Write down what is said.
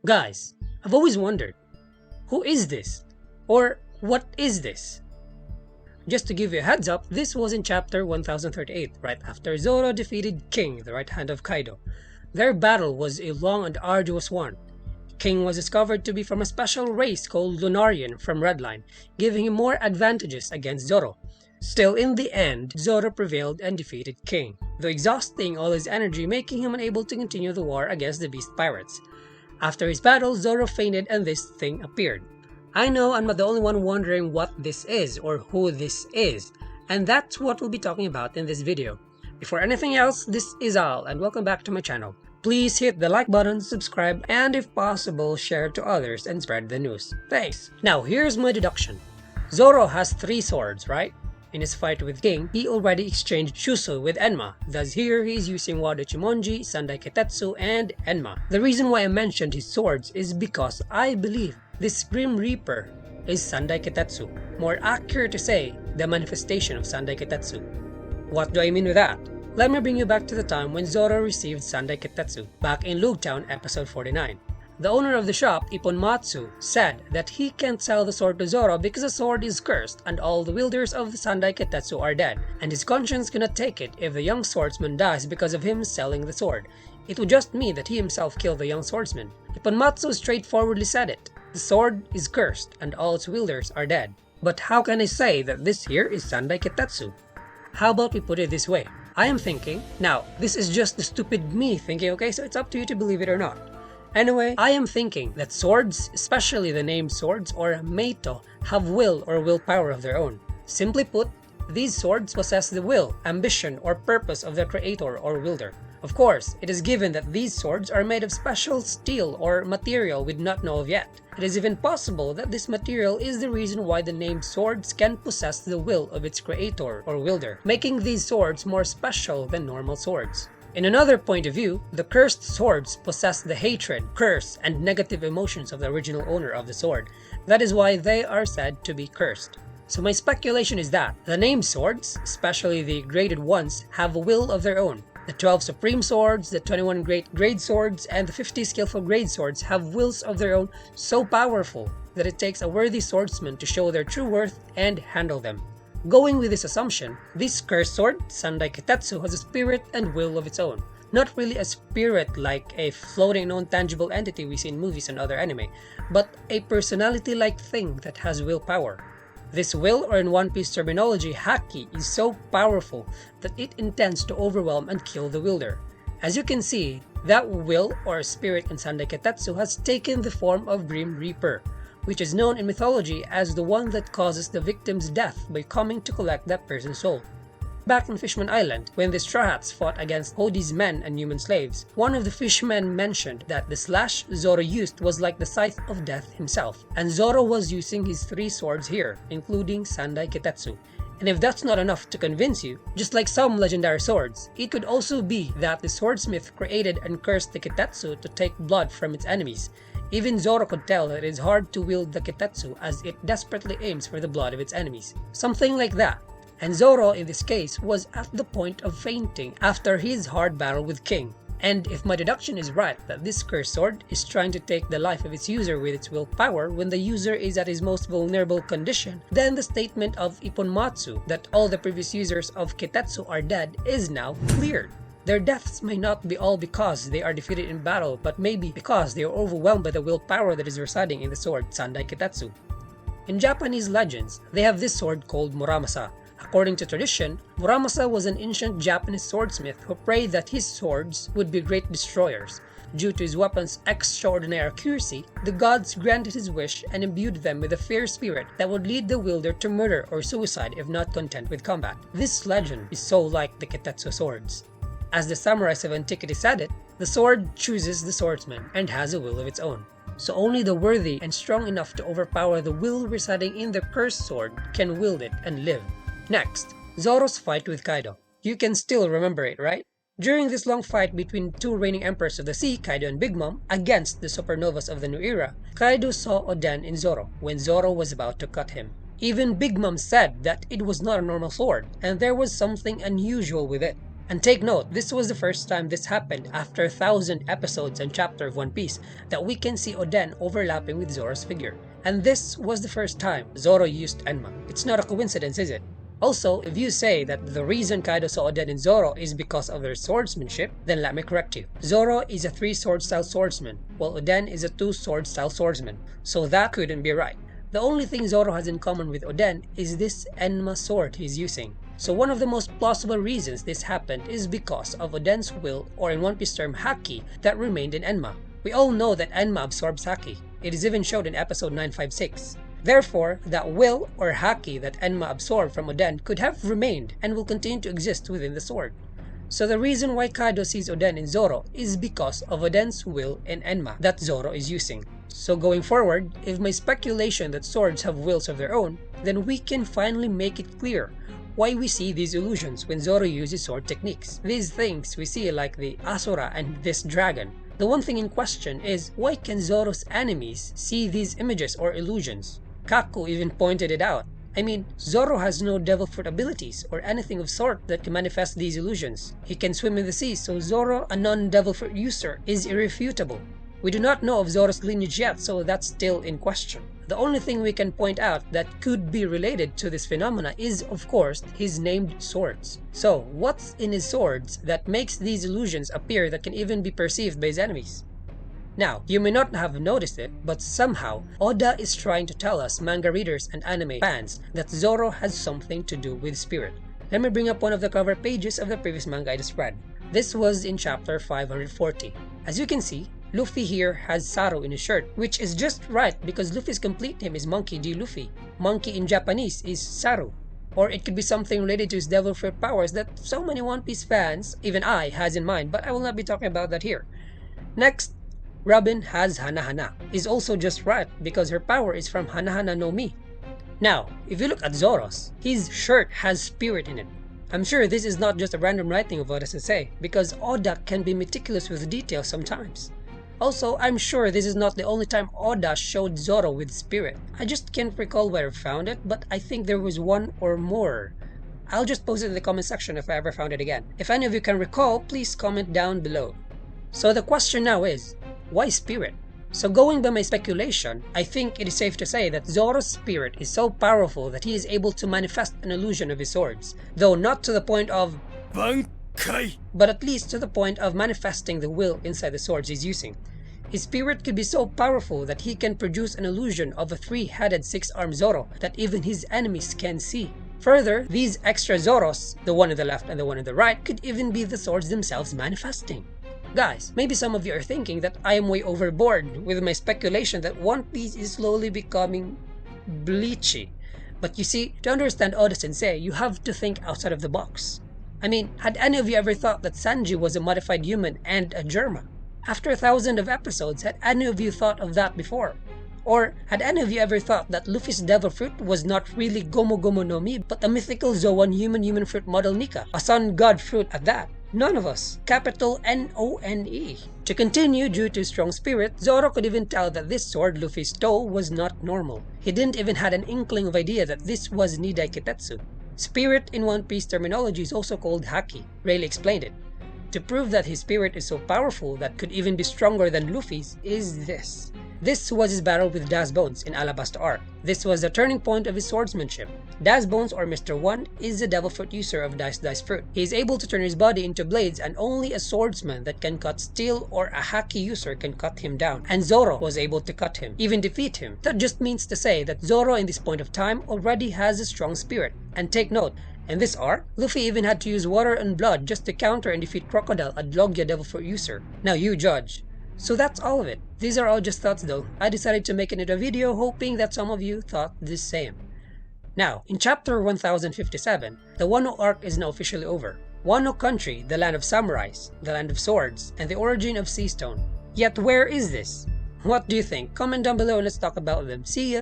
Guys, I've always wondered, who is this? Or what is this? Just to give you a heads up, this was in chapter 1038, right after Zoro defeated King, the right hand of Kaido. Their battle was a long and arduous one. King was discovered to be from a special race called Lunarian from Redline, giving him more advantages against Zoro. Still, in the end, Zoro prevailed and defeated King, though exhausting all his energy, making him unable to continue the war against the Beast Pirates. After his battle, Zoro fainted and this thing appeared. I know I'm not the only one wondering what this is or who this is, and that's what we'll be talking about in this video. Before anything else, this is Al and welcome back to my channel. Please hit the like button, subscribe, and if possible, share to others and spread the news. Thanks! Now here's my deduction. Zoro has 3 swords, right? In his fight with King, he already exchanged Shuso with Enma, thus here he is using Wado Chimonji, Sandai Ketsu, and Enma. The reason why I mentioned his swords is because I believe this Grim Reaper is Sandai Ketsu. More accurate to say, the manifestation of Sandai Ketsu. What do I mean with that? Let me bring you back to the time when Zoro received Sandai Ketsu, back in Lugtown episode 49. The owner of the shop, Ipponmatsu, said that he can't sell the sword to Zoro because the sword is cursed and all the wielders of the Sandai Ketsu are dead, and his conscience cannot take it if the young swordsman dies because of him selling the sword. It would just mean that he himself killed the young swordsman. Ipponmatsu straightforwardly said it. The sword is cursed and all its wielders are dead. But how can I say that this here is Sandai Ketsu? How about we put it this way? I am thinking, now this is just the stupid me thinking, okay, so it's up to you to believe it or not. Anyway, I am thinking that swords, especially the named swords or Meito, have will or willpower of their own. Simply put, these swords possess the will, ambition, or purpose of their creator or wielder. Of course, it is given that these swords are made of special steel or material we do not know of yet. It is even possible that this material is the reason why the named swords can possess the will of its creator or wielder, making these swords more special than normal swords. In another point of view, the cursed swords possess the hatred, curse, and negative emotions of the original owner of the sword. That is why they are said to be cursed. So my speculation is that the named swords, especially the graded ones, have a will of their own. The 12 supreme swords, the 21 great grade swords, and the 50 skillful grade swords have wills of their own so powerful that it takes a worthy swordsman to show their true worth and handle them. Going with this assumption, this cursed sword, Sandai Ketsu, has a spirit and will of its own. Not really a spirit like a floating non-tangible entity we see in movies and other anime, but a personality-like thing that has willpower. This will, or in One Piece terminology, haki, is so powerful that it intends to overwhelm and kill the wielder. As you can see, that will or spirit in Sandai Ketsu has taken the form of Grim Reaper, which is known in mythology as the one that causes the victim's death by coming to collect that person's soul. Back in Fishman Island, when the Straw Hats fought against Hodi's men and human slaves, one of the fishmen mentioned that the slash Zoro used was like the scythe of death himself, and Zoro was using his 3 swords here, including Sandai Ketsu. And if that's not enough to convince you, just like some legendary swords, it could also be that the swordsmith created and cursed the Kittatsu to take blood from its enemies. Even Zoro could tell that it is hard to wield the Kittatsu as it desperately aims for the blood of its enemies. Something like that. And Zoro, in this case, was at the point of fainting after his hard battle with King. And if my deduction is right that this cursed sword is trying to take the life of its user with its willpower when the user is at his most vulnerable condition, then the statement of Ipponmatsu that all the previous users of Kittatsu are dead is now cleared. Their deaths may not be all because they are defeated in battle, but maybe because they are overwhelmed by the willpower that is residing in the sword Sandai Ketsu. In Japanese legends, they have this sword called Muramasa. According to tradition, Muramasa was an ancient Japanese swordsmith who prayed that his swords would be great destroyers. Due to his weapon's extraordinary accuracy, the gods granted his wish and imbued them with a fierce spirit that would lead the wielder to murder or suicide if not content with combat. This legend is so like the Kittatsu swords. As the samurais of antiquity said it, the sword chooses the swordsman and has a will of its own. So only the worthy and strong enough to overpower the will residing in the cursed sword can wield it and live. Next, Zoro's fight with Kaido. You can still remember it, right? During this long fight between 2 reigning emperors of the sea, Kaido and Big Mom, against the supernovas of the new era, Kaido saw Oden in Zoro when Zoro was about to cut him. Even Big Mom said that it was not a normal sword, and there was something unusual with it. And take note, this was the first time this happened after 1,000 episodes and chapter of One Piece that we can see Oden overlapping with Zoro's figure. And this was the first time Zoro used Enma. It's not a coincidence, is it? Also, if you say that the reason Kaido saw Oden in Zoro is because of their swordsmanship, then let me correct you. Zoro is a 3-sword style swordsman, while Oden is a 2-sword style swordsman, so that couldn't be right. The only thing Zoro has in common with Oden is this Enma sword he's using. So one of the most plausible reasons this happened is because of Oden's will, or in One Piece term Haki, that remained in Enma. We all know that Enma absorbs Haki. It is even shown in episode 956. Therefore, that will or Haki that Enma absorbed from Oden could have remained and will continue to exist within the sword. So the reason why Kaido sees Oden in Zoro is because of Oden's will in Enma that Zoro is using. So going forward, if my speculation that swords have wills of their own, then we can finally make it clear why we see these illusions when Zoro uses sword techniques. These things we see like the Asura and this dragon. The one thing in question is, why can Zoro's enemies see these images or illusions? Kaku even pointed it out. I mean, Zoro has no devil fruit abilities or anything of sort that can manifest these illusions. He can swim in the sea, so Zoro, a non-devil fruit user, is irrefutable. We do not know of Zoro's lineage yet, so that's still in question. The only thing we can point out that could be related to this phenomena is, of course, his named swords. So, what's in his swords that makes these illusions appear that can even be perceived by his enemies? Now, you may not have noticed it, but somehow, Oda is trying to tell us manga readers and anime fans that Zoro has something to do with Spirit. Let me bring up one of the cover pages of the previous manga I just read. This was in chapter 540. As you can see, Luffy here has Saru in his shirt, which is just right because Luffy's complete name is Monkey D. Luffy. Monkey in Japanese is Saru. Or it could be something related to his devil fruit powers that so many One Piece fans, even I, has in mind, but I will not be talking about that here. Next, Robin has Hanahana. Is also just right because her power is from Hanahana no Mi. Now, if you look at Zoro's, his shirt has spirit in it. I'm sure this is not just a random writing of Oda Sensei, because Oda can be meticulous with details sometimes. Also, I'm sure this is not the only time Oda showed Zoro with spirit. I just can't recall where I found it, but I think there was one or more. I'll just post it in the comment section if I ever found it again. If any of you can recall, please comment down below. So the question now is, why spirit? So going by my speculation, I think it is safe to say that Zoros Spirit is so powerful that he is able to manifest an illusion of his swords, though not to the point of Bankai, but at least to the point of manifesting the will inside the swords he's using. His spirit could be so powerful that he can produce an illusion of a 3-headed 6-armed Zoro that even his enemies can see. Further, these extra Zoros, the one on the left and the one on the right, could even be the swords themselves manifesting. Guys, maybe some of you are thinking that I am way overboard with my speculation that One Piece is slowly becoming bleachy. But you see, to understand Oda Sensei, you have to think outside of the box. I mean, had any of you ever thought that Sanji was a modified human and a Germa? After 1,000 of episodes, had any of you thought of that before? Or had any of you ever thought that Luffy's devil fruit was not really Gomu Gomu no Mi, but a mythical Zoan human fruit model Nika, a sun god fruit at that? None of us. Capital N-O-N-E. To continue, due to strong spirit, Zoro could even tell that this sword Luffy stole was not normal. He didn't even had an inkling of idea that this was Nidai Kittatsu. Spirit in One Piece terminology is also called Haki. Rayleigh explained it. To prove that his spirit is so powerful that could even be stronger than Luffy's is this. This was his battle with Das Bones in Alabasta Arc. This was the turning point of his swordsmanship. Das Bones, or Mr. 1, is a devil fruit user of Dice fruit. He is able to turn his body into blades, and only a swordsman that can cut steel or a Haki user can cut him down. And Zoro was able to cut him, even defeat him. That just means to say that Zoro in this point of time already has a strong spirit. And take note, in this arc, Luffy even had to use water and blood just to counter and defeat Crocodile, a Logia devil fruit user. Now you judge. So that's all of it. These are all just thoughts though. I decided to make it into a video hoping that some of you thought the same. Now, in chapter 1057, the Wano arc is now officially over. Wano country, the land of samurais, the land of swords, and the origin of Sea Stone. Yet where is this? What do you think? Comment down below and let's talk about them. See ya!